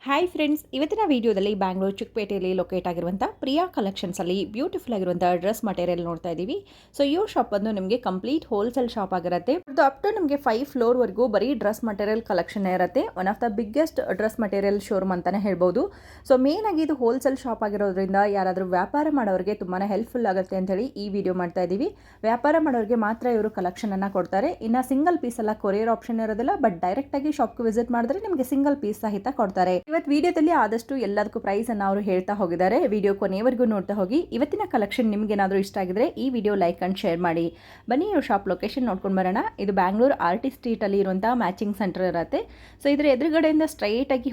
Hi friends, ಇವತ್ತಿನ ವಿಡಿಯೋದಲ್ಲಿ Bangalore ಚಿಕ್ಕಪೇಟೆಯಲ್ಲಿ locate ಆಗಿರುವಂಥ ಪ್ರಿಯಾ ಕಲೆಕ್ಷನ್ಸಲ್ಲಿ ಬ್ಯೂಟಿಫುಲ್ ಆಗಿರುವಂಥ ಡ್ರೆಸ್ ಮಟೀರಿಯಲ್ ನೋಡ್ತಾ ಇದ್ದೀವಿ. ಸೊ ಈ ಶಾಪ್ ಬಂದು ನಿಮಗೆ ಕಂಪ್ಲೀಟ್ ಹೋಲ್ಸೇಲ್ ಶಾಪ್ ಆಗಿರುತ್ತೆ. ಇದು ಅಪ್ ಟು ನಿಮಗೆ 5 ಫ್ಲೋರ್ವರೆಗೂ ಬರೀ ಡ್ರೆಸ್ ಮಟೀರಿಯಲ್ ಕಲೆಕ್ಷನ್ ಇರುತ್ತೆ. One of the biggest dress material showroom ಅಂತಲೇ ಹೇಳ್ಬೋದು. ಸೊ ಮೇನ್ ಆಗಿ ಇದು ಹೋಲ್ಸೇಲ್ ಶಾಪ್ ಆಗಿರೋದ್ರಿಂದ ಯಾರಾದರೂ ವ್ಯಾಪಾರ ಮಾಡೋರಿಗೆ ತುಂಬಾ ಹೆಲ್ಪ್ಫುಲ್ ಆಗುತ್ತೆ ಅಂತೇಳಿ ಈ ವಿಡಿಯೋ ಮಾಡ್ತಾ ಇದ್ದೀವಿ. ವ್ಯಾಪಾರ ಮಾಡೋರಿಗೆ ಮಾತ್ರ ಇವರು ಕಲೆಕ್ಷನನ್ನು ಕೊಡ್ತಾರೆ. ಇನ್ನು ಸಿಂಗಲ್ ಪೀಸ್ ಎಲ್ಲ ಕೊರಿಯರ್ ಆಪ್ಷನ್ ಇರೋದಿಲ್ಲ, ಬಟ್ ಡೈರೆಕ್ಟಾಗಿ ಶಾಪ್ಗೆ ವಿಸಿಟ್ ಮಾಡಿದ್ರೆ ನಿಮಗೆ ಸಿಂಗಲ್ ಪೀಸ್ ಸಹಿತ ಕೊಡ್ತಾರೆ. ಇವತ್ತು ವಿಡಿಯೋದಲ್ಲಿ ಆದಷ್ಟು ಎಲ್ಲದಕ್ಕೂ ಪ್ರೈಸ್ ಅನ್ನು ಅವರು ಹೇಳ್ತಾ ಹೋಗಿದ್ದಾರೆ. ವಿಡಿಯೋ ಕೊನೆಯವರೆಗೂ ನೋಡ್ತಾ ಹೋಗಿ. ಇವತ್ತಿನ ಕಲೆಕ್ಷನ್ ನಿಮ್ಗೆ ಏನಾದರೂ ಇಷ್ಟ ಆಗಿದ್ರೆ ಈ ವಿಡಿಯೋ ಲೈಕ್ ಅಂಡ್ ಶೇರ್ ಮಾಡಿ. ಬನ್ನಿ ಇವ್ರ ಶಾಪ್ ಲೊಕೇಶನ್ ನೋಡ್ಕೊಂಡು ಬರೋಣ. ಇದು ಬ್ಯಾಂಗ್ಳೂರ್ ಆರ್ಟಿ ಸ್ಟ್ರೀಟ್ ಅಲ್ಲಿ ಇರುವಂತಹ ಮ್ಯಾಚಿಂಗ್ ಸೆಂಟರ್ ಇರುತ್ತೆ. ಸೊ ಇದ್ರ ಎದುರುಗಡೆಯಿಂದ ಸ್ಟ್ರೈಟ್ ಆಗಿ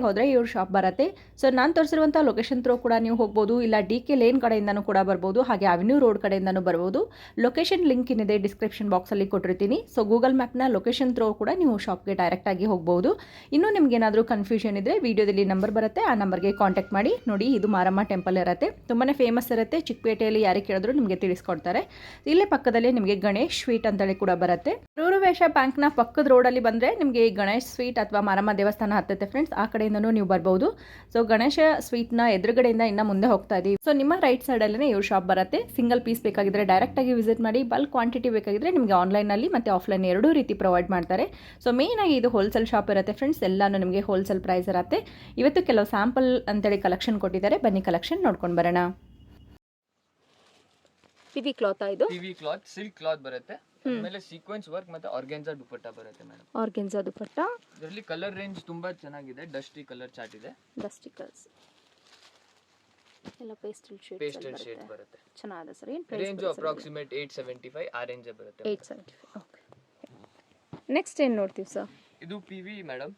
ಹೋದ್ರೆ ಇವ್ರ ಶಾಪ್ ಬರುತ್ತೆ. ಸೊ ನಾನು ತೋರಿಸಿರುವಂತಹ ಲೊಕೇಶನ್ ಥ್ರೂ ಕೂಡ ನೀವು ಹೋಗ್ಬೋದು, ಇಲ್ಲ DK ಲೇನ್ ಕಡೆಯಿಂದನೂ ಕೂಡ ಬರ್ಬೋದು, ಹಾಗೆ ಅವೆನ್ಯೂ ರೋಡ್ ಕಡೆಯಿಂದನೂ ಬರ್ಬೋದು. ಲೊಕೇಶನ್ ಲಿಂಕ್ ಏನಿದೆ ಡಿಸ್ಕ್ರಿಪ್ಷನ್ ಬಾಕ್ಸ್ ಅಲ್ಲಿ ಕೊಟ್ಟಿರ್ತೀನಿ. ಸೊ ಗೂಗಲ್ ಮ್ಯಾಪ್ನ ಲೊಕೇಶನ್ ಥ್ರೂ ಕೂಡ ನೀವು ಶಾಪ್ಗೆ ಡೈರೆಕ್ಟ್ ಆಗಿ ಹೋಗ್ಬೋದು. ಇನ್ನೂ ನಿಮ್ಗೆ ಏನಾದರೂ ಕನ್ಫ್ಯೂಷನ್ ಇದ್ರೆ ವಿಡಿಯೋದಲ್ಲಿ ನಂಬರ್ ಬರುತ್ತೆ, ಆ ನಂಬರ್ಗೆ ಕಾಂಟ್ಯಾಕ್ಟ್ ಮಾಡಿ. ನೋಡಿ, ಇದು ಮಾರಮ್ಮ ಟೆಂಪಲ್ ಇರುತ್ತೆ, ತುಂಬಾನೇ ಫೇಮಸ್ ಇರುತ್ತೆ. ಚಿಕ್ಕಪೇಟೆಯಲ್ಲಿ ಯಾರಿಗೆ ಕೇಳಿದ್ರು ನಿಮಗೆ ತಿಳಿಸ್ಕೊಡ್ತಾರೆ. ಇಲ್ಲೇ ಪಕ್ಕದಲ್ಲಿ ನಿಮಗೆ ಗಣೇಶ್ ಸ್ವೀಟ್ ಅಂತೇಳಿ ಕೂಡ ಬರುತ್ತೆ. ರೂರುವೇಶ ಬ್ಯಾಂಕ್ನ ಪಕ್ಕದ ರೋಡಲ್ಲಿ ಬಂದರೆ ನಿಮಗೆ ಗಣೇಶ್ ಸ್ವೀಟ್ ಅಥವಾ ಮಾರಮ್ಮ ದೇವಸ್ಥಾನ ಹತ್ತುತ್ತೆ ಫ್ರೆಂಡ್ಸ್. ಆ ಕಡೆಯಿಂದನೂ ನೀವು ಬರ್ಬೋದು. ಸೊ ಗಣೇಶ ಸ್ವೀಟ್ನ ಎದುರುಗಡೆಯಿಂದ ಇನ್ನು ಮುಂದೆ ಹೋಗ್ತಾ ಇದೀವಿ. ಸೊ ನಿಮ್ಮ ರೈಟ್ ಸೈಡಲ್ಲೇ ಇವ್ರ ಶಾಪ್ ಬರುತ್ತೆ. ಸಿಂಗಲ್ ಪೀಸ್ ಬೇಕಾಗಿದ್ರೆ ಡೈರೆಕ್ಟ್ ಆಗಿ ವಿಸಿಟ್ ಮಾಡಿ. ಬಲ್ಕ್ ಕ್ವಾಂಟಿಟಿ ಬೇಕಾಗಿದ್ರೆ ನಿಮಗೆ ಆನ್ಲೈನಲ್ಲಿ ಮತ್ತು ಆಫ್ಲೈನ್ ಎರಡೂ ರೀತಿ ಪ್ರೊವೈಡ್ ಮಾಡ್ತಾರೆ. ಸೊ ಮೇನ್ ಆಗಿ ಇದು ಹೋಲ್ಸೇಲ್ ಶಾಪ್ ಇರುತ್ತೆ ಫ್ರೆಂಡ್ಸ್. ಎಲ್ಲಾನು ನಿಮಗೆ ಹೋಲ್ಸೇಲ್ ಪ್ರೈಸ್ ಇರುತ್ತೆ. ಇವತ್ತು ಕೆಲವು ಸ್ಯಾಂಪಲ್ ಅಂತೇಳಿ ಕಲೆಕ್ಷನ್ ಕೊಟ್ಟಿದ್ದಾರೆ. ಬನ್ನಿ ಕಲೆಕ್ಷನ್ ನೋಡ್ಕೊಂಡು ಬರೋಣ. ಪಿವಿ ಕ್ಲಾತ್ ಇದು ಪಿವಿ ಕ್ಲಾತ್ ಸಿಲ್ಕ್ ಕ್ಲಾತ್ ಬರುತ್ತೆ. ಆಮೇಲೆ ಸೀಕ್ವೆನ್ಸ್ ವರ್ಕ್ ಮತ್ತೆ ಆರ್ಗೆನ್ಜಾ ದುಪಟ್ಟಾ ಬರುತ್ತೆ ಮೇಡಮ್. ಆರ್ಗೆನ್ಜಾ ದುಪಟ್ಟಾ. ಇದರಲ್ಲಿ ಕಲರ್ ರೇಂಜ್ ತುಂಬಾ ಚೆನ್ನಾಗಿದೆ. ಡಸ್ಟಿ ಕಲರ್ ಚಾರ್ಟ್ ಇದೆ. ಡಸ್ಟಿ ಕಲರ್ಸ್ ಎಲ್ಲ ಪೇಸ್ಟಲ್ ಶೇಡ್ ಬರುತ್ತೆ. ಚೆನ್ನಾಗಿದೆ ಸರ್. ಏನು ರೇಂಜ್ ಅಪ್ರಾಕ್ಸಿಮೇಟ್ 875 ಆ ರೇಂಜ್ ಬರುತ್ತೆ. 875. ಓಕೆ. ನೆಕ್ಸ್ಟ್ ಏನು ನೋಡ್ತೀವಿ ಸರ್? ಇದು ಪಿವಿ ಮೇಡಮ್.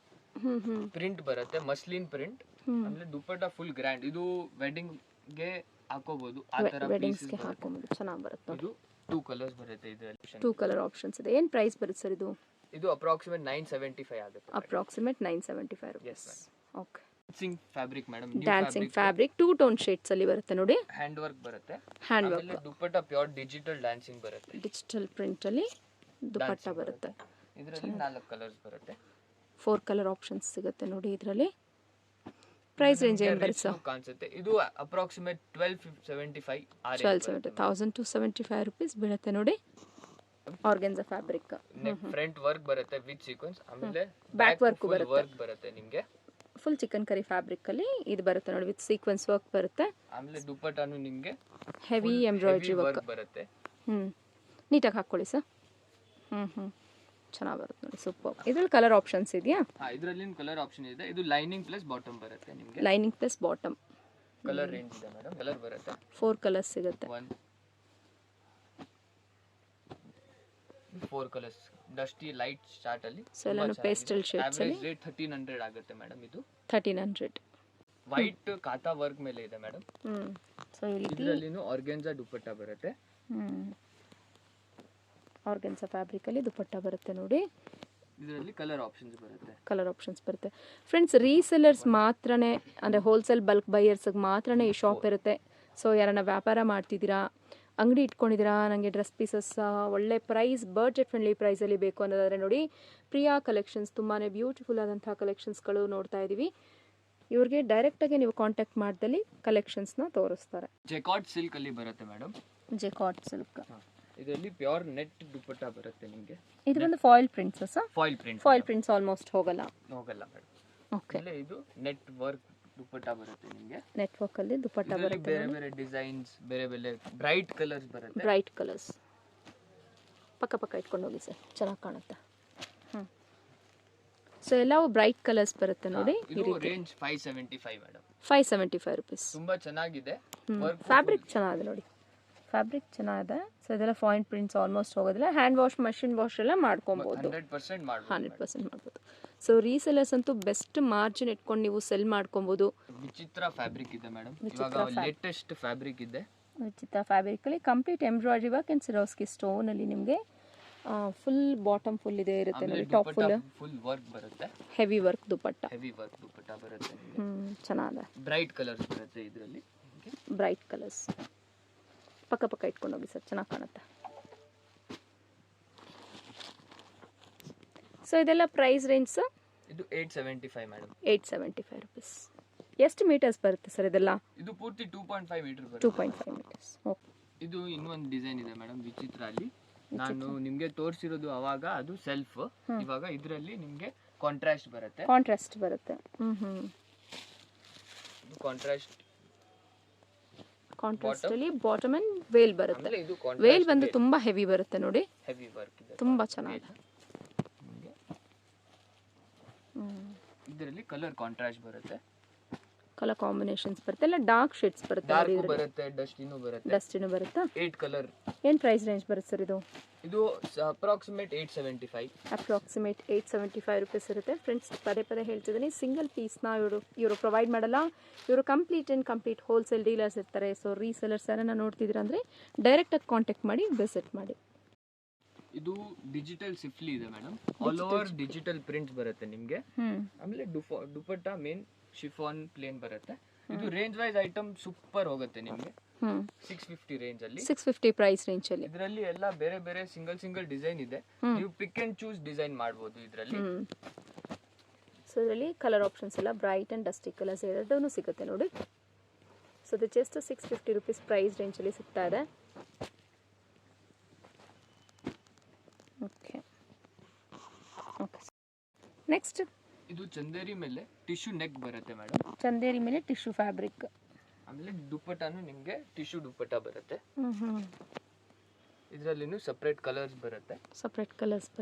ಪ್ರಿಂಟ್ ಬರುತ್ತೆ, ಮಸ್ಲಿನ್ ಪ್ರಿಂಟ್. ಆಮೇಲೆ ದುಪಟ್ಟಾ ಫುಲ್ ಗ್ರ್ಯಾಂಡ್. ಇದು ವೆಡ್ಡಿಂಗ್ ಗೆ ಹಾಕೋಬಹುದು, ಆ ತರ ವೆಡ್ಡಿಂಗ್ಸ್ ಗೆ ಹಾಕೋಬಹುದು. ಚೆನ್ನಾಗಿ ಬರುತ್ತೆ. ಇದು 2 ಕಲರ್ಸ್ ಬರುತ್ತೆ. ಇದರಲ್ಲಿ 2 ಕಲರ್ ಆಪ್ಷನ್ಸ್ ಇದೆ. ಏನು ಪ್ರೈಸ್ ಬರುತ್ತೆ ಸರ್ ಇದು? ಇದು ಅಪ್ರಾಕ್ಸಿಮೇಟ್ 975 ಆಗುತ್ತೆ. Approximate 975 rupees. Okay. Dancing fabric madam. Dancing fabric 2 tone shades ಅಲ್ಲಿ ಬರುತ್ತೆ ನೋಡಿ. ಹ್ಯಾಂಡ್ ವರ್ಕ್ ಬರುತ್ತೆ. Hand work. Dupatta pure digital dancing ಬರುತ್ತೆ. ಡಿಜಿಟಲ್ ಪ್ರಿಂಟ್ ಅಲ್ಲಿ ದುಪಟ್ಟಾ ಬರುತ್ತೆ. ಇದರಲ್ಲಿ 4 ಕಲರ್ಸ್ ಬರುತ್ತೆ. 4 ಕಲರ್ ಆಪ್ಷನ್ಸ್ ಸಿಗುತ್ತೆ ನೋಡಿ ಇದರಲ್ಲಿ. ಪ್ರೈಸ್ ರೇಂಜ್ ಏನು ಬರುತ್ತೆ ಸರ್? ಕಾನ್ಸೆಪ್ಟ್ ಇದು ಅಪ್ರಾಕ್ಸಿಮೇಟ್ 1275 1275 ರೂಪೀಸ್ ಬೀಳುತ್ತೆ ನೋಡಿ. ಆರ್ಗೆನ್ಜಾ ಫ್ಯಾಬ್ರಿಕ್. ಫ್ರಂಟ್ ವರ್ಕ್ ಬರುತ್ತೆ ವಿತ್ ಸೀಕ್ವೆನ್ಸ್. ಆಮೇಲೆ ಬ್ಯಾಕ್ ವರ್ಕ್ ಬರುತ್ತೆ ನಿಮಗೆ. ಫುಲ್ ಚಿಕನ್ ಕರಿ ಫ್ಯಾಬ್ರಿಕ್ ಅಲ್ಲಿ ಇದು ಬರುತ್ತೆ ನೋಡಿ, ವಿತ್ ಸೀಕ್ವೆನ್ಸ್ ವರ್ಕ್ ಬರುತ್ತೆ. ಆಮೇಲೆ ದುಪಟ್ಟಾನು ನಿಮಗೆ ಹೆವಿ ಎಂಬ್ರಾಯ್ಡರಿ ವರ್ಕ್ ಬರುತ್ತೆ. ನೀಟಾಗಿ ಹಾಕೊಳ್ಳಿ ಸರ್. ಚೆನ್ನಾಗಿ ಬರುತ್ತೆ ನೋಡಿ. ಸೂಪರ್. ಇದರಲ್ಲಿ ಕಲರ್ ಆಪ್ಷನ್ಸ್ ಇದೆಯಾ? ಇದರಲ್ಲಿ ಕಲರ್ ಆಪ್ಷನ್ ಇದೆ. ಇದು ಲೈನಿಂಗ್ ಪ್ಲಸ್ ಬಾಟಮ್ ಬರುತ್ತೆ ನಿಮಗೆ. Lining plus bottom. Colour range ಇದೆ ಮೇಡಮ್. ಕಲರ್ ಬರುತ್ತೆ 4 ಕಲರ್ಸ್ ಸಿಗುತ್ತೆ. 4 ಕಲರ್ಸ್ ಡಸ್ಟಿ ಲೈಟ್ ಚಾರ್ಟ್ ಅಲ್ಲಿ. ಸೊ ಎಲ್ಲಾನು ಪೇಸ್ಟಲ್ ಶೇಡ್ಸ್ ಅಲ್ಲಿ. ರೇಟ್ 1300 ಆಗುತ್ತೆ ಮೇಡಮ್. ಇದು 1300. ವೈಟ್ ಕಾತಾ ವರ್ಕ್ ಮೇಲೆ ಇದೆ ಮೇಡಮ್. ಸೊ ಇದರಲ್ಲಿನೂ ಆರ್ಗೆನ್ಜಾ ದುಪಟ್ಟಾ ಬರುತ್ತೆ. ಆರ್ಗೆನ್ಜಾ ಫ್ಯಾಬ್ರಿಕ್ ಅಲ್ಲಿ ದುಪಟ್ಟಾ ಬರುತ್ತೆ ನೋಡಿ. ಇದರಲ್ಲಿ ಕಲರ್ ಆಪ್ಷನ್ಸ್ ಬರುತ್ತೆ. ಫ್ರೆಂಡ್ಸ್, ರೀಸೆಲ್ಲರ್ಸ್ ಮಾತ್ರನೇ, ಅಂದರೆ ಹೋಲ್ಸೇಲ್ ಬಲ್ಕ್ ಬೈಯರ್ಸ್ಗೆ ಮಾತ್ರನೇ ಈ ಶಾಪ್ ಇರುತ್ತೆ. ಸೊ ಯಾರನ್ನ ವ್ಯಾಪಾರ ಮಾಡ್ತಿದ್ದೀರಾ, ಅಂಗಡಿ ಇಟ್ಕೊಂಡಿದ್ದೀರಾ, ನನಗೆ ಡ್ರೆಸ್ ಪೀಸಸ್ ಒಳ್ಳೆ ಪ್ರೈಸ್, ಬಡ್ಜೆಟ್ ಫ್ರೆಂಡ್ಲಿ ಪ್ರೈಸಲ್ಲಿ ಬೇಕು ಅನ್ನೋದಾದರೆ ನೋಡಿ, ಪ್ರಿಯಾ ಕಲೆಕ್ಷನ್ಸ್ ತುಂಬಾ ಬ್ಯೂಟಿಫುಲ್ ಆದಂಥ ಕಲೆಕ್ಷನ್ಸ್ಗಳು ನೋಡ್ತಾ ಇದ್ದೀವಿ. ಇವ್ರಿಗೆ ಡೈರೆಕ್ಟಾಗಿ ನೀವು ಕಾಂಟ್ಯಾಕ್ಟ್ ಮಾಡ್ದಲ್ಲಿ ಕಲೆಕ್ಷನ್ಸ್ನ ತೋರಿಸ್ತಾರೆ. ಜೆಕಾರ್ಡ್ ಸಿಲ್ಕ್ ಅಲ್ಲಿ ಬರುತ್ತೆ ಮೇಡಮ್. Jacquard silk. ಇದರಲ್ಲಿ ಪ್ಯೂರ್ ನೆಟ್ ದುಪಟ್ಟಾ ಬರುತ್ತೆ ನಿಮಗೆ. ಇದು ಒಂದು foil prints sir? Foil prints almost ಹೋಗಲ್ಲ ಮೇಡಮ್. ಓಕೆ. ಇದು ನೆಟ್ ವರ್ಕ್ ದುಪಟ್ಟಾ ಬರುತ್ತೆ ನಿಮಗೆ. ನೆಟ್ ವರ್ಕ್ ಅಲ್ಲಿ ದುಪಟ್ಟಾ ಬರುತ್ತೆ. ಬೇರೆ ಬೇರೆ ಡಿಸೈನ್ಸ್, ಬೇರೆ ಬೇರೆ ಬ್ರೈಟ್ ಕಲರ್ಸ್ ಬರುತ್ತೆ. ಬ್ರೈಟ್ ಕಲರ್ಸ್ ಪಕ್ಕ ಇಟ್ಕೊಂಡು ಹೋಗಿ ಸರ್, ಚೆನ್ನಾಗಿ ಕಾಣುತ್ತೆ. ಸೊ ಎಲ್ಲವೂ ಬ್ರೈಟ್ ಕಲರ್ಸ್ ಬರುತ್ತೆ ನೋಡಿ. ಇದು ರೇಂಜ್ 575 ಮೇಡಮ್. 575 ರೂಪೀಸ್. ತುಂಬಾ ಚೆನ್ನಾಗಿದೆ. ಫ್ಯಾಬ್ರಿಕ್ ಚೆನ್ನಾಗಿದೆ ನೋಡಿ. ಫ್ಯಾಬ್ರಿಕ್ ಚೆನ್ನಾಗಿದೆ. ಸೊ ಇದೆಲ್ಲ ಫಾಯಿಲ್ ಪ್ರಿಂಟ್ಸ್ ಆಲ್ಮೋಸ್ಟ್ ಹೋಗೋದಿಲ್ಲ. ಹ್ಯಾಂಡ್ ವಾಶ್, ಮಷಿನ್ ವಾಶ್ ಎಲ್ಲ ಮಾಡ್ಕೊಬೋದು. 100% ಮಾಡ್ಬೋದು. ಸೊ ರೀಸೆಲರ್ಸ್ ಅಂತೂ ಬೆಸ್ಟ್ ಮಾರ್ಜಿನ್ ಇಟ್ಕೊಂಡು ನೀವು ಸೆಲ್ ಮಾಡ್ಕೊಬೋದು. ವಿಚಿತ್ರ ಫ್ಯಾಬ್ರಿಕ್ ಇದೆ ಮೇಡಮ್. ಇವಾಗ ಲೇಟೆಸ್ಟ್ ಫ್ಯಾಬ್ರಿಕ್ ಇದೆ. ವಿಚಿತ್ರ ಫ್ಯಾಬ್ರಿಕ್ ಅಲ್ಲಿ complete embroidery work and ಸಿರೋಸ್ಕಿ stone ಅಲ್ಲಿ ನಿಮಗೆ ಫುಲ್ ಬಾಟಮ್ ಫುಲ್ ಇದೆ ಇರುತ್ತೆ ನೋಡಿ. ಟಾಪ್ ಫುಲ್ ವರ್ಕ್ ಬರುತ್ತೆ. ಹೆವಿ ವರ್ಕ್ ದುಪಟ್ಟಾ ಬರುತ್ತೆ. ಚೆನ್ನಾಗಿದೆ. ಬ್ರೈಟ್ ಕಲರ್ಸ್ ಬರುತ್ತೆ ಇದರಲ್ಲಿ. ಬ್ರೈಟ್ ಕಲರ್ಸ್ ಪಕ್ಕ ಇಟ್ಕೊಂಡು ಹೋಗಿ ಸರ್, ಚೆನ್ನಾಗಿ ಕಾಣುತ್ತೆ. ಸೊ ಇದೆಲ್ಲ ಪ್ರೈಸ್ ರೇಂಜ್ ಇದು 875 ಮೇಡಮ್. 875 ರುಪೀಸ್. ಎಷ್ಟು ಮೀಟರ್ಸ್ ಬರುತ್ತೆ ಸರ್ ಇದೆಲ್ಲ? ಇದು ಪೂರ್ತಿ 2.5 ಮೀಟರ್ ಬರುತ್ತೆ. 2.5 ಮೀಟರ್ಸ್. ಓಕೆ. ಇದು ಇನ್ನೊಂದು ಡಿಸೈನ್ ಇದೆ ಮೇಡಮ್ ವಿಚಿತ್ರ ಅಲ್ಲಿ. ನಾನು ನಿಮ್ಗೆ ತೋರಿಸಿರೋದು ಅವಾಗ ಅದು ಸೆಲ್ಫ್. ಇವಾಗ ಇದರಲ್ಲಿ ನಿಮ್ಗೆ ಕಾಂಟ್ರಾಸ್ಟ್ ಬರುತ್ತೆ. ಕಾಂಟ್ರಾಸ್ಟ್ ಬರುತ್ತೆ. ಕಾಂಟ್ರಾಸ್ಟ್ ಅಲ್ಲಿ ಬಾಟಮ್ ಅಂಡ್ ವೇಲ್ ಬರುತ್ತೆ. ವೇಲ್ ಬಂದು ತುಂಬಾ ಹೆವಿ ಬರುತ್ತೆ ನೋಡಿ. ಹೆವಿ ವರ್ಕ್ ಇದೆ, ತುಂಬಾ ಚೆನ್ನಾಗಿದೆ. ಇದರಲ್ಲಿ ಕಲರ್ ಕಾಂಟ್ರಾಸ್ಟ್ ಬರುತ್ತೆ, ಕಲರ್ ಕಾಂಬಿನೇಷನ್ಸ್ ಬರುತ್ತೆ, ಎಲ್ಲ ಡಾರ್ಕ್ ಶೇಡ್ಸ್ ಬರುತ್ತೆ. ಡಾರ್ಕ್ ಬರುತ್ತೆ, ಡಸ್ಟಿನೂ ಬರುತ್ತೆ. 8 ಕಲರ್. ಏನು ಪ್ರೈಸ್ ರೇಂಜ್ ಬರುತ್ತೆ ಸರ್ ಇದು? ಇದು ಅಪ್ರಾಕ್ಸಿಮೇಟ್ 875. ಅಪ್ರಾಕ್ಸಿಮೇಟ್ 875 ರುಪೀಸ್ ಇರುತ್ತೆ. ಫ್ರೆಂಡ್ಸ್ ಪದೇ ಪದೇ ಹೇಳ್ತಿದ್ದೀನಿ, ಸಿಂಗಲ್ ಪೀಸ್ನ ಇವರು ಪ್ರೊವೈಡ್ ಮಾಡಲ್ಲ. ಇವರು ಕಂಪ್ಲೀಟ್ ಹೋಲ್ಸೇಲ್ ಡೀಲರ್ಸ್ ಇರ್ತಾರೆ. ಸೊ ರೀಸೆಲರ್ಸ್ ಯಾರನ್ನ ನೋಡ್ತಿದ್ದೀರಾ ಅಂದರೆ ಡೈರೆಕ್ಟಾಗಿ ಕಾಂಟ್ಯಾಕ್ಟ್ ಮಾಡಿ ವಿಸಿಟ್ ಮಾಡಿ. ಇದು ಡಿಜಿಟಲ್ ಸಿಫ್ಲಿ ಇದೆ madam. All over digital prints ಬರುತ್ತೆ ನಿಮಗೆ. ಆಮೇಲೆ ದುಪಟ್ಟಾ ಮೇನ್ ಶಿಫಾನ್ ಪ್ಲೇನ್ ಬರುತ್ತೆ. ಇದು ರೇಂಜ್ ವೈಸ್ ಐಟಮ್ ಸೂಪರ್ ಹೋಗುತ್ತೆ ನಿಮಗೆ. 650 ರೇಂಜ್ ಅಲ್ಲಿ, 650 ಪ್ರೈಸ್ ರೇಂಜ್ ಅಲ್ಲಿ. ಇದರಲ್ಲಿ ಎಲ್ಲ ಬೇರೆ ಬೇರೆ ಸಿಂಗಲ್ ಡಿಸೈನ್ ಇದೆ. ನೀವು ಪಿಕ್ ಅಂಡ್ ಚೂಸ್ ಡಿಸೈನ್ ಮಾಡಬಹುದು ಇದರಲ್ಲಿ. ಸೊ ಇದರಲ್ಲಿ ಕಲರ್ ಆಪ್ಷನ್ಸ್ ಎಲ್ಲ ಬ್ರೈಟ್ ಅಂಡ್ ಡಸ್ಟಿ ಕಲರ್ಸ್ ಎರಡೂ ಸಿಗುತ್ತೆ ನೋಡಿ. ಸೊ ಇದು ಜಸ್ಟ್ 650 ರುಪೀಸ್ ಪ್ರೈಸ್ ರೇಂಜ್ ಅಲ್ಲಿ ಸಿಗ್ತಾ ಇದೆ. Okay okay. ನೆಕ್ಸ್ಟ್ ಇದು ಚಂದೇರಿ ಮೇಲೆ ಟಿಶ್ಯೂ ನೆಕ್ ಬರುತ್ತೆ ಮೇಡಮ್. ಚಂದೇರಿ ಮೇಲೆ ಟಿಶ್ಯೂ ಫ್ಯಾಬ್ರಿಕ್. ಆಮೇಲೆ ದುಪ್ಪಟ್ಟಾನು ನಿಮಗೆ ಟಿಶ್ಯೂ ದುಪ್ಪಟ್ಟ ಬರುತ್ತೆ. ಇದರಲ್ಲಿನೂ ಸಪರೇಟ್ ಕಲರ್ಸ್ ಬರುತ್ತೆ.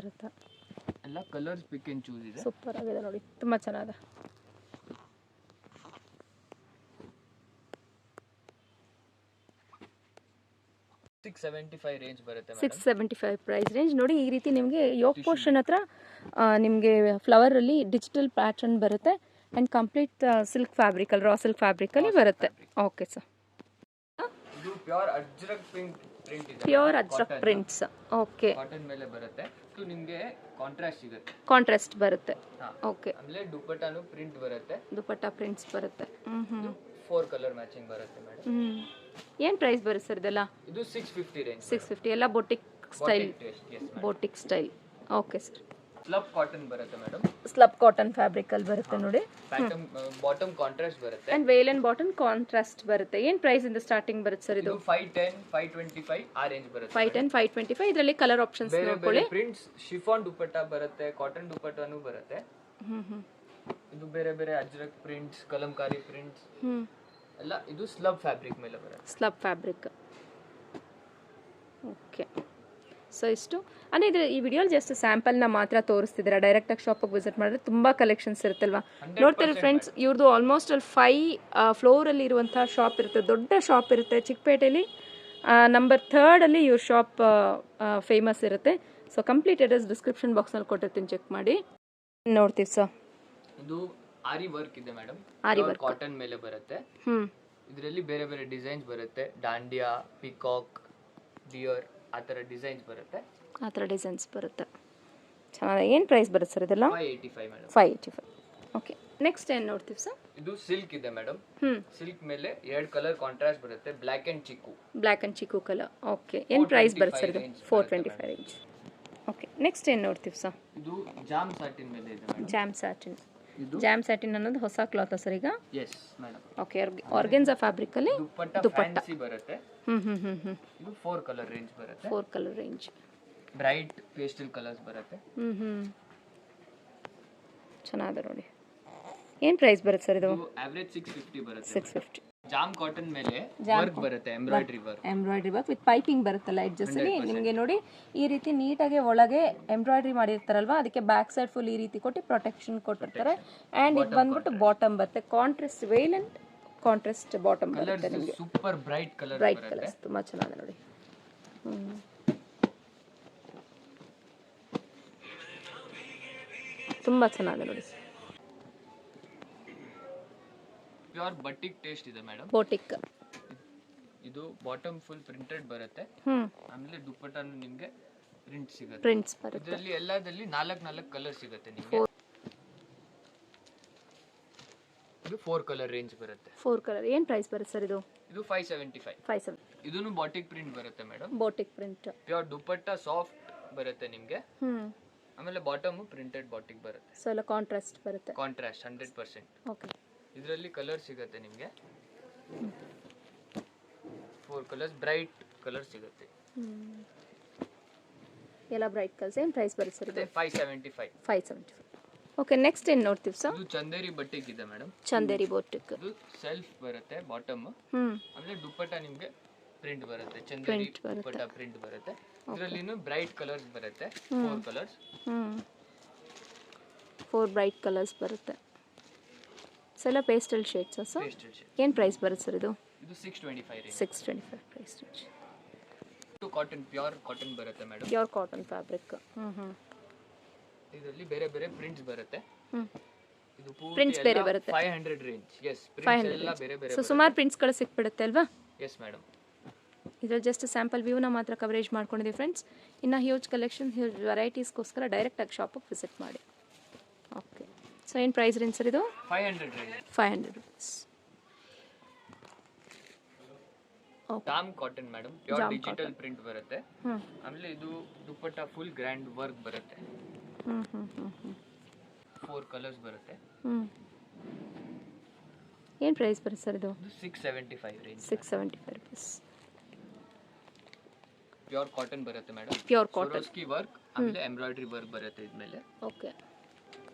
ಎಲ್ಲ ಕಲರ್ಸ್ ಪಿಕ್ ಅಂಡ್ ಚೂಸ್ ಇದೆ. ಸೂಪರ್ ಆಗಿದೆ ನೋಡಿ, ತುಂಬಾ ಚೆನ್ನಾಗಿದೆ. ರೇಂಜ್ ಬರುತ್ತೆ. 675 ಪ್ರೈಸ್ ರೇಂಜ್ ನೋಡಿ. ಈ ರೀತಿ ನಿಮಗೆ ಯೋಕ್ ಪೋರ್ಷನ್ ಹತ್ರ ನಿಮಗೆ ಫ್ಲವರ್ ಅಲ್ಲಿ ಡಿಜಿಟಲ್ ಪ್ಯಾಟರ್ನ್ ಬರುತ್ತೆ ಅಂಡ್ ಕಂಪ್ಲೀಟ್ ಸಿಲ್ಕ್ ಫ್ಯಾಬ್ರಿಕ್ ಅಲ್ಲಿ, ರಾ ಸಿಲ್ಕ್ ಫ್ಯಾಬ್ರಿಕ್ ಅಲ್ಲಿ ಬರುತ್ತೆ. Okay sir. ಇದು ಪ್ಯೂರ್ ಅಜ್ರಕ್ ಪ್ರಿಂಟ್ ಇದೆ. Pure Ajrakh prints. Okay. Cotton ಮೇಲೆ ಬರುತ್ತೆ. ಇದು ನಿಮಗೆ ಕಾಂಟ್ರಾಸ್ಟ್ ಸಿಗುತ್ತೆ. ಕಾಂಟ್ರಾಸ್ಟ್ ಬರುತ್ತೆ. ಓಕೆ. ಆಮೇಲೆ ದುಪ್ಪಟ್ಟಾನು ಪ್ರಿಂಟ್ ಬರುತ್ತೆ. ದುಪ್ಪಟ್ಟಾ ಪ್ರಿಂಟ್ಸ್ ಬರುತ್ತೆ. 4 ಕಲರ್ ಮ್ಯಾಚಿಂಗ್ ಬರುತ್ತೆ ಮೇಡಮ್. ಏನು ಪ್ರೈಸ್ ಬರುತ್ತೆ ಸರ್ ಇದೆಲ್ಲ? ಇದು 650 ರೇಂಜ್. 650 ಎಲ್ಲ boutique style. Okay sir. Slub cotton ಬರುತ್ತೆ ಮೇಡಮ್. ಸ್ಲಬ್ ಕಾಟನ್ ಫ್ಯಾಬ್ರಿಕ್ ಅಲ್ಲಿ ಬರುತ್ತೆ ನೋಡಿ. ಬಾಟಮ್ ಕಾಂಟ್ರಾಸ್ಟ್ ಬರುತ್ತೆ and veil and bottom contrast ಬರುತ್ತೆ. ಏನು ಪ್ರೈಸ್ ಇಂದ ಸ್ಟಾರ್ಟಿಂಗ್ ಬರುತ್ತೆ ಸರ್ ಇದು? 510 525 ಆ ರೇಂಜ್ ಬರುತ್ತೆ. 510 525. ಇದರಲ್ಲಿ ಕಲರ್ ಆಪ್ಷನ್ಸ್ ನೋಡ್ಕೊಳ್ಳಿ. ಪ್ರಿಂಟ್ಸ್ ಶಿಫಾನ್ ದುಪ್ಪಟ್ಟ ಬರುತ್ತೆ, ಕಾಟನ್ ದುಪ್ಪಟ್ಟನೂ ಬರುತ್ತೆ. ಇದು ಬೇರೆ ಬೇರೆ ಅಜ್ರಕ್ ಪ್ರಿಂಟ್ಸ್, ಕಲಂಕಾರಿ ಪ್ರಿಂಟ್ಸ್ ಎಲ್ಲ. ಇದು ಸ್ಲಬ್ ಫ್ಯಾಬ್ರಿಕ್ ಮೇಲೆ ಬರುತ್ತೆ. Slub fabric. ಓಕೆ. ಸೊ ಇಷ್ಟು ಅಂದರೆ ಇದು ಈ ವಿಡಿಯೋಲಿ ಜಸ್ಟ್ ಸ್ಯಾಂಪಲ್ನ ಮಾತ್ರ ತೋರಿಸ್ತಿದ್ದೀರಾ. ಡೈರೆಕ್ಟಾಗಿ ಶಾಪಿಗೆ ವಿಸಿಟ್ ಮಾಡಿದ್ರೆ ತುಂಬ ಕಲೆಕ್ಷನ್ಸ್ ಇರುತ್ತಲ್ವಾ. ನೋಡ್ತಾರೆ ಫ್ರೆಂಡ್ಸ್, ಇವ್ರದ್ದು ಆಲ್ಮೋಸ್ಟ್ ಅಲ್ಲಿ 5 ಫ್ಲೋರಲ್ಲಿ ಇರುವಂಥ ಶಾಪ್ ಇರುತ್ತೆ. ದೊಡ್ಡ ಶಾಪ್ ಇರುತ್ತೆ ಚಿಕ್ಕಪೇಟೆಯಲ್ಲಿ. ನಂಬರ್ 3 ಇವ್ರ ಶಾಪ್ ಫೇಮಸ್ ಇರುತ್ತೆ. ಸೊ ಕಂಪ್ಲೀಟ್ ಅಡ್ರೆಸ್ ಡಿಸ್ಕ್ರಿಪ್ಷನ್ ಬಾಕ್ಸ್ನಲ್ಲಿ ಕೊಟ್ಟಿರ್ತೀನಿ, ಚೆಕ್ ಮಾಡಿ. ನೋಡ್ತೀವಿ ಸರ್. ಇದು ಆರಿ ವರ್ಕ್ ಇದೆ ಮೇಡಮ್. ಆರಿ ವರ್ಕ್ ಕಾಟನ್ ಮೇಲೆ ಬರುತ್ತೆ. ಇದರಲ್ಲಿ ಬೇರೆ ಬೇರೆ ಡಿಸೈನ್ಸ್ ಬರುತ್ತೆ. ಡಾಂಡಿಯಾ, ಪಿಕಾಕ್, ಡಿಯರ್ ಆ ಥರ ಡಿಸೈನ್ಸ್ ಬರುತ್ತೆ. ಚೆನ್ನಾಗಿ. ಏನು ಪ್ರೈಸ್ ಬರುತ್ತೆ ಸರ್ ಇದೆಲ್ಲ? 585 ಮೇಡಮ್. 585. ಓಕೆ. ನೆಕ್ಸ್ಟ್ ಏನು ನೋಡ್ತೀವಿ ಸರ್? ಇದು ಸಿಲ್ಕ್ ಇದೆ ಮೇಡಮ್. ಸಿಲ್ಕ್ ಮೇಲೆ 2 ಕಲರ್ ಕಾಂಟ್ರಾಸ್ಟ್ ಬರುತ್ತೆ. Black and chikoo colour. Okay. ಏನು ಪ್ರೈಸ್ ಬರುತ್ತೆ ಸರ್ ಇದು? 425 ರೇಂಜ್. ಓಕೆ. ನೆಕ್ಸ್ಟ್ ಏನು ನೋಡ್ತೀವಿ ಸರ್? ಇದು ಜಾಮ್ ಸಾಟಿನ್ ಮೇಲೆ ಇದೆ ಮೇಡಮ್. ಜಾಮ್ ಸ್ಯಾಟಿನ್ ಅನ್ನೋದು ಹೊಸ ಕ್ಲಾತ್ ಸರ್ ಈಗ? Yes madam. ಓಕೆ. ಆರ್ಗೆನ್ಜಾ ಫ್ಯಾಬ್ರಿಕ್ ಅಲ್ಲಿ ದುಪ್ಪಟ್ಟ ಬರುತ್ತೆ. ಇದು 4 ಕಲರ್ ರೇಂಜ್ ಬರುತ್ತೆ. 4 colour range. Bright pastel colours ಬರುತ್ತೆ. ಚೆನ್ನಾಗಿದೆ ನೋಡಿ. ಏನು ಪ್ರೈಸ್ ಬರುತ್ತೆ ಸರ್ ಇದು? ಆವರೇಜ್ 650 ಬರುತ್ತೆ. 650. ಜಾಮ್ ಕಾಟನ್ ಮೇಲೆ ವರ್ಕ್ ಬರುತ್ತೆ, ಎಂಬ್ರಾಯ್ಡ್ರಿ ವರ್ಕ್ ವಿತ್ ಪೈಪಿಂಗ್ ಬರುತ್ತಲ್ಲ ಎಡ್ಜಸ್ ಅಲ್ಲಿ. ನಿಮಗೆ ನೋಡಿ ಈ ರೀತಿ ನೀಟಾಗಿ ಒಳಗೆ ಎಂಬ್ರಾಯ್ಡ್ರಿ ಮಾಡಿರ್ತಾರಲ್ವಾ, ಅದಕ್ಕೆ ಬ್ಯಾಕ್ ಸೈಡ್ ಫುಲ್ ಈ ರೀತಿ ಕೊಟ್ಟು ಪ್ರೊಟೆಕ್ಷನ್ ಕೊಟ್ಟಿರ್ತಾರೆ. ಆ್ಯಂಡ್ ಇದು ಬಂದ್ಬಿಟ್ಟು ಬಾಟಮ್ ಬರುತ್ತೆ. Contrast veil and contrast bottom ಬರುತ್ತೆ ನಿಮಗೆ. ಸೂಪರ್ ಬ್ರೈಟ್ ಕಲರ್ಸ್ ತುಂಬ ಚೆನ್ನಾಗಿದೆ ನೋಡಿ. ತುಂಬ ಚೆನ್ನಾಗಿದೆ ನೋಡಿ. ಪ್ಯೂರ್ ಬಟಿಕ್ ಟೇಸ್ಟ್ ಇದೆ ಮೇಡಮ್. ಬೋಟಿಕ್. ಇದು ಬಾಟಮ್ ಫುಲ್ ಪ್ರಿಂಟೆಡ್ ಬರುತ್ತೆ. ಆಮೇಲೆ ದುಪ್ಪಟ್ಟನು ನಿಮಗೆ ಪ್ರಿಂಟ್ಸ್ ಬರುತ್ತೆ. ಇದರಲ್ಲಿ ಎಲ್ಲದಲ್ಲಿ 4 ಕಲರ್ ಸಿಗುತ್ತೆ ನಿಮಗೆ. ಇದು 4 ಕಲರ್ ರೇಂಜ್ ಬರುತ್ತೆ. 4 ಕಲರ್. ಏನು ಪ್ರೈಸ್ ಬರುತ್ತೆ ಸರ್ ಇದು? ಇದು 575. ಇದೂನು ಬಾಟಿಕ್ ಪ್ರಿಂಟ್ ಬರುತ್ತೆ ಮೇಡಮ್. Batik print. ಪ್ಯೂರ್ ದುಪ್ಪಟ್ಟ ಸಾಫ್ಟ್ ಬರುತ್ತೆ ನಿಮಗೆ. ಆಮೇಲೆ ಬಾಟಮ್ ಪ್ರಿಂಟೆಡ್ ಬಾಟಿಕ್ ಬರುತ್ತೆ, ಸೊ ಎಲ್ಲ ಕಾಂಟ್ರಾಸ್ಟ್ ಬರುತ್ತೆ. ಕಾಂಟ್ರಾಸ್ಟ್ 100%. ಓಕೆ. ಇದರಲ್ಲಿ ಕಲರ್ ಸಿಗುತ್ತೆ ನಿಮಗೆ 4 ಕಲರ್ಸ್, ಬ್ರೈಟ್ ಕಲರ್ ಸಿಗುತ್ತೆ. ಎಲ್ಲ ಬ್ರೈಟ್ ಕಲರ್ಸ್. ಏನು ಪ್ರೈಸ್ ಬರುತ್ತೆ ಸರ್ ಇದು? 575. 575. ಓಕೆ, ನೆಕ್ಸ್ಟ್ ಏನು ನೋಡ್ತೀವಿ ಸರ್? ಇದು ಚಂದೇರಿ ಬಟ್ಟಿಕ್ ಇದೆ ಮೇಡಮ್, ಚಂದೇರಿ ಬೋಟಿಕ್. ಇದು ಸೆಲ್ಫ್ ಬರುತ್ತೆ ಬಾಟಮ್, ಆಮೇಲೆ ದುಪ್ಪಟ್ಟ ನಿಮಗೆ ಪ್ರಿಂಟ್ ಬರುತ್ತೆ, ಚಂದೇರಿ Print ಬರುತ್ತೆ. ದುಪ್ಪಟ್ಟ ಪ್ರಿಂಟ್ ಬರುತ್ತೆ. ಇದರಲ್ಲಿ ಬ್ರೈಟ್ ಕಲರ್ಸ್ ಬರುತ್ತೆ, 4 ಕಲರ್ಸ್. 4 ಬ್ರೈಟ್ ಕಲರ್ಸ್ ಬರುತ್ತೆ. ಸೊ ಎಲ್ಲ pastel shades sir. Pastel shade. ಏನು ಪ್ರೈಸ್ ಬರುತ್ತೆ ಸರ್ ಇದು? ಇದು 625 ರೇಂಜ್. 625 price range. ಇದು ಕಾಟನ್, ಪ್ಯೂರ್ ಕಾಟನ್ ಬರುತ್ತೆ ಮೇಡಮ್, ಪ್ಯೂರ್ ಕಾಟನ್ ಫ್ಯಾಬ್ರಿಕ್. ಇದರಲ್ಲಿ ಬೇರೆ ಬೇರೆ ಪ್ರಿಂಟ್ಸ್ ಬರುತ್ತೆ. ಇದು Prints ಬೇರೆ ಬರುತ್ತೆ. 500 ರೇಂಜ್. ಎಸ್, ಪ್ರಿಂಟ್ಸ್ ಎಲ್ಲ ಬೇರೆ ಬೇರೆ. ಸೊ ಸುಮಾರು ಪ್ರಿಂಟ್ಸ್ಗಳು ಸಿಕ್ಬಿಡುತ್ತೆ ಅಲ್ವಾ? Yes madam. ಇದ್ರಲ್ಲಿ ಜಸ್ಟ್ ಸ್ಯಾಂಪಲ್ ವ್ಯೂನ ಮಾತ್ರ ಕವರೇಜ್ ಮಾಡ್ಕೊಂಡಿದ್ದೀವಿ ಫ್ರೆಂಡ್ಸ್. ಇನ್ನು ಹ್ಯೂಜ್ ಕಲೆಕ್ಷನ್, ಹ್ಯೂಜ್ ವೆರೈಟೀಸ್ಗೋಸ್ಕರ ಡೈರೆಕ್ಟಾಗಿ ಶಾಪಿಗೆ ವಿಸಿಟ್ ಮಾಡಿ. ಓಕೆ, ಸೊ ಏನು ಪ್ರೈಸ್ ರೇಂಜ್ ಸರ್ ಇದು? 500 range. 500 rupees. Jam cotton madam, pure digital print ಬರುತ್ತೆ. ಆಮೇಲೆ ಇದು ದುಪ್ಪಟ್ಟ ಫುಲ್ ಗ್ರ್ಯಾಂಡ್ ವರ್ಕ್ ಬರುತ್ತೆ. 4 ಕಲರ್ಸ್ ಬರುತ್ತೆ. ಏನು ಪ್ರೈಸ್ ಬರುತ್ತೆ ಸರ್ ಇದು? 675 ರೇಂಜ್. 675 rupees. ಪ್ಯೂರ್ ಕಾಟನ್ ಬರುತ್ತೆ madam, pure cotton. Swarovski work, ಆಮೇಲೆ ಎಂಬ್ರಾಯ್ಡ್ರಿ ವರ್ಕ್ ಬರುತ್ತೆ ಇದ್ಮೇಲೆ. ಓಕೆ.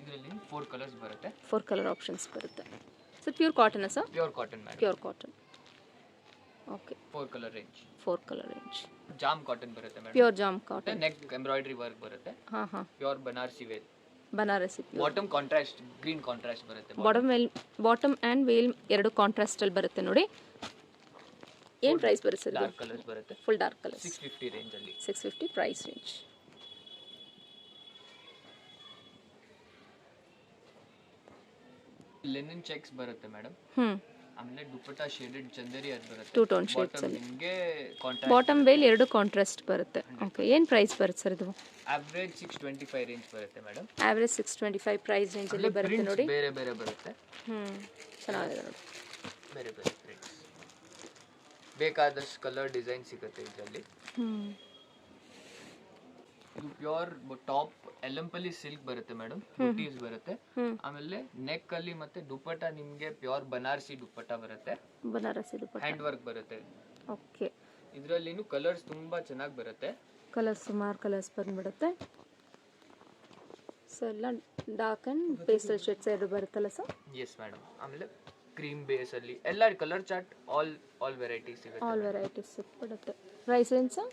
ಇದರಲ್ಲಿ 4 ಕಲರ್ಸ್ ಬರುತ್ತೆ, 4 ಕಲರ್ ಆಪ್ಷನ್ಸ್ ಬರುತ್ತೆ. So pure cotton sir? Pure cotton madam, pure cotton. Okay. 4 colour range. 4 colour range. Jam cotton ಬರುತ್ತೆ madam, pure jam cotton. Neck embroidery work ಬರುತ್ತೆ. Pure Banarasi veil. Banarasi. Bottom contrast, green contrast ಬರುತ್ತೆ. Bottom and veil ಎರಡು ಕಾಂಟ್ರಾಸ್ಟಲ್ಲಿ ಬರುತ್ತೆ ನೋಡಿ. ಏನು price ಬರುತ್ತೆ sir? Dark colours ಬರುತ್ತೆ, full dark colours. 650 range ಅಲ್ಲಿ. 650 ಪ್ರೈಸ್ ರೇಂಜ್. ಲೆನಿನ್ ಚೆಕ್ಸ್ ಬರುತ್ತೆ ಮೇಡಮ್, ಆಮೇಲೆ ದುಪ್ಪಟ್ಟ ಶೇಡೆಡ್ ಚಂದೇರಿ ಅದು ಬರುತ್ತೆ. 2 ಟೋನ್ ಶೇಡ್ಸ್ ಅಲ್ಲಿ. ನಿಮಗೆ ಕಾಂಟ್ರಾಸ್ಟ್ ಬಾಟಮ್ ವೇಲ್ ಎರಡು ಕಾಂಟ್ರಾಸ್ಟ್ ಬರುತ್ತೆ. ಓಕೆ, ಏನು ಪ್ರೈಸ್ ಬರುತ್ತೆ ಸರ್ ಇದು? ಅವರೇಜ್ 625 ರೇಂಜ್ ಬರುತ್ತೆ ಮೇಡಮ್. ಆವರೇಜ್ 625 ಪ್ರೈಸ್ ರೇಂಜ್ ಅಲ್ಲಿ ಬರುತ್ತೆ ನೋಡಿ. ಬೇರೆ ಬೇರೆ ಬರುತ್ತೆ. ಚೆನ್ನಾಗಿದೆ ನೋಡಿ. ಬೇರೆ ಬೇರೆ ಪ್ರಿಂಟ್ಸ್, ಬೇಕಾದಷ್ಟು ಕಲರ್ ಡಿಸೈನ್ ಸಿಗುತ್ತೆ ಇದರಲ್ಲಿ. ಇದು ಪ್ಯೂರ್ ಟಾಪ್ ಎಲಂಪಲ್ಲಿ ಸಿಲ್ಕ್ ಬರುತ್ತೆ ಮೇಡಮ್, ಬುಟೀಸ್ ಬರುತ್ತೆ. ಆಮೇಲೆ ನೆಕ್ ಅಲ್ಲಿ ಮತ್ತೆ ದುಪ್ಪಟ್ಟ ನಿಮಗೆ ಪ್ಯೂರ್ ಬನಾರಸಿ ದುಪ್ಪಟ್ಟ ಬರುತ್ತೆ, ಬನಾರಸಿ ದುಪ್ಪಟ್ಟ. ಹ್ಯಾಂಡ್ ವರ್ಕ್ ಬರುತ್ತೆ. ಓಕೆ. ಇದರಲ್ಲಿ ಕಲರ್ಸ್ ತುಂಬಾ ಚೆನ್ನಾಗಿ ಬರುತ್ತೆ. ಕಲರ್ಸ್ ಸುಮಾರು ಕಲರ್ಸ್ ಬಂದ್ಬಿಡುತ್ತೆ. ಸೊ ಎಲ್ಲ ಡಾರ್ಕ್ ಆ್ಯಂಡ್ ಪೇಸ್ಟಲ್ ಶೇಡ್ಸ್ ಎರಡು ಬರುತ್ತಲ್ಲ ಸರ್? Yes madam. ಆಮೇಲೆ ಕ್ರೀಮ್ ಬೇಸ್ ಅಲ್ಲಿ ಎಲ್ಲ ಕಲರ್ ಚಾರ್ಟ್ ಆಲ್ ವೆರೈಟೀಸ್ ಸಿಗುತ್ತೆ. ಆಲ್ ವೆರೈಟೀಸ್ ಸಿಕ್ಬಿಡುತ್ತೆ. Price range sir?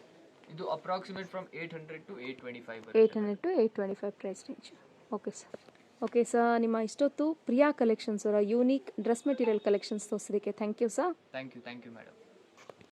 ಇದು ಅಪ್ರಾಕ್ಸಿಮೇಟ್ ಫ್ರಮ್ 800 to 825 ಬರುತ್ತೆ. 800 to 825 price range. Okay sir. Okay sir, ನಿಮ್ಮ ಇಷ್ಟೊತ್ತು ಪ್ರಿಯಾ ಕಲೆಕ್ಷನ್ಸ್ ಅವರ ಯೂನಿಕ್ ಡ್ರೆಸ್ ಮೆಟೀರಿಯಲ್ ಕಲೆಕ್ಷನ್ಸ್ ತೋರಿಸೋದಕ್ಕೆ thank you sir. Thank you madam.